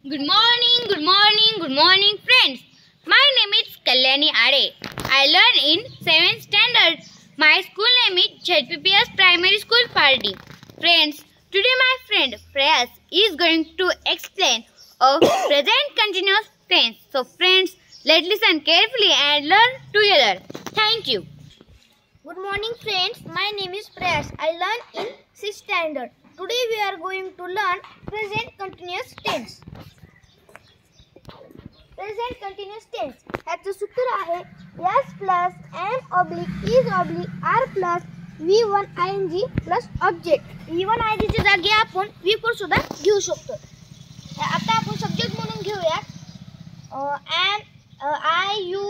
Good morning, friends. My name is Kalyani Ade. I learn in 7th standard. My school name is ZPPS Primary School Party. Friends, today my friend Prayas is going to explain a present continuous tense. So, friends, let's listen carefully and learn together. Thank you. Good morning, friends. My name is Prayas. I learn in 6th standard. Today we are going to learn present continuous tense. Present continuous tense ह्याचं सूत्र आहे S plus N oblique is oblique R plus V1 ing plus object. V1 ing च्या जागी आपण V4 सुद्धा घेऊ शकतो. आता आपण सब्जेक्ट म्हणून घेऊया I you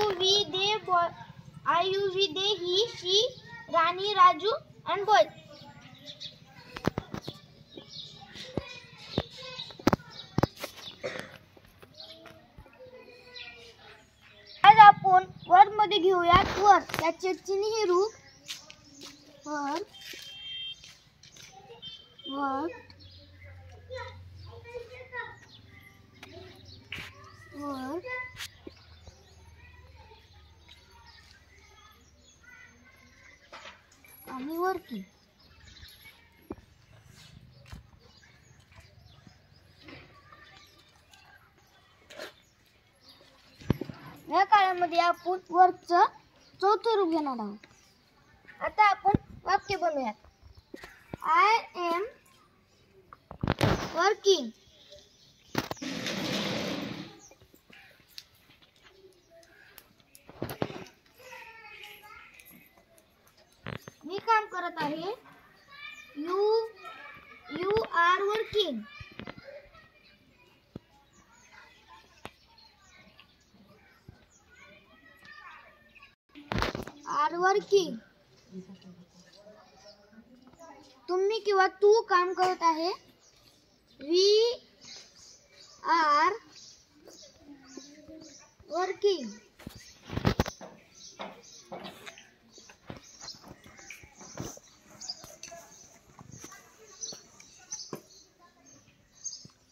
we they he she Rani Raju and boy. आज आपण वर्ब मध्ये घेऊया वर्ब. त्याचे चिन्ह रूप वर्ब आणि वर्किंग. या काळामध्ये आपण वर्कचं चौथं रूप घेणार आहोत. आता आपण वाक्य बनवूयात. I am working. मी काम करत आहे. You are working. Are working. तुम्ही किंवा तू काम करत आहे. We are working.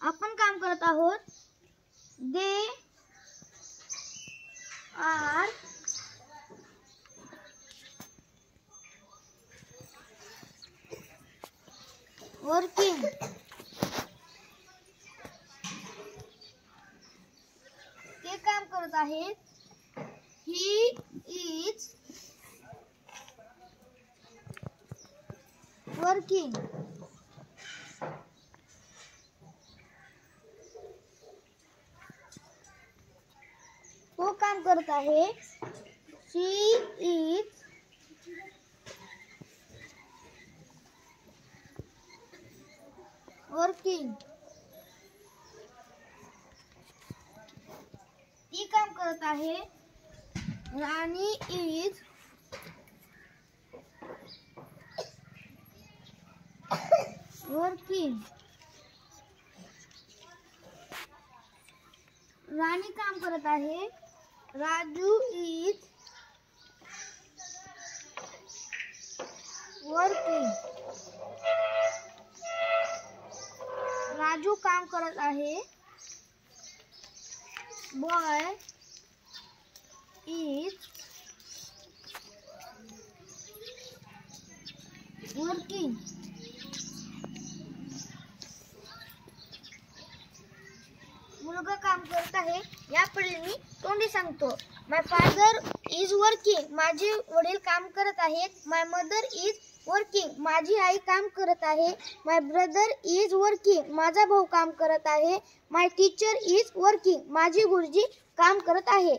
आपण काम करत आहोत. They are working. ते काम करत आहेत. He is working. तो काम करत आहे. She is working. ती काम करत आहे. राणी इज वर्किंग. राणी काम करत आहे. Raju is working. राजू काम करत आहे. Boy is working. मुलगा काम करत आहे. यापुढे मी तोंडी सांगतो. My father is working. माझे वडील काम करत आहेत. My mother is working. माझी आई काम करत आहे. My brother is working. माझा भाऊ काम करत आहे. My teacher is working. माझी गुरुजी काम करत आहे.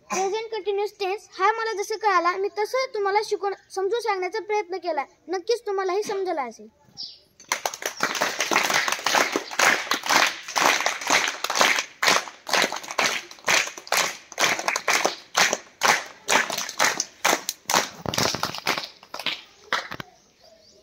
प्रेझेंट कंटिन्युअस टेन्स हा मला जसं कळाला मी तसं तुम्हाला समजून सांगण्याचा प्रयत्न केला. नक्कीच तुम्हालाही समजला असेल.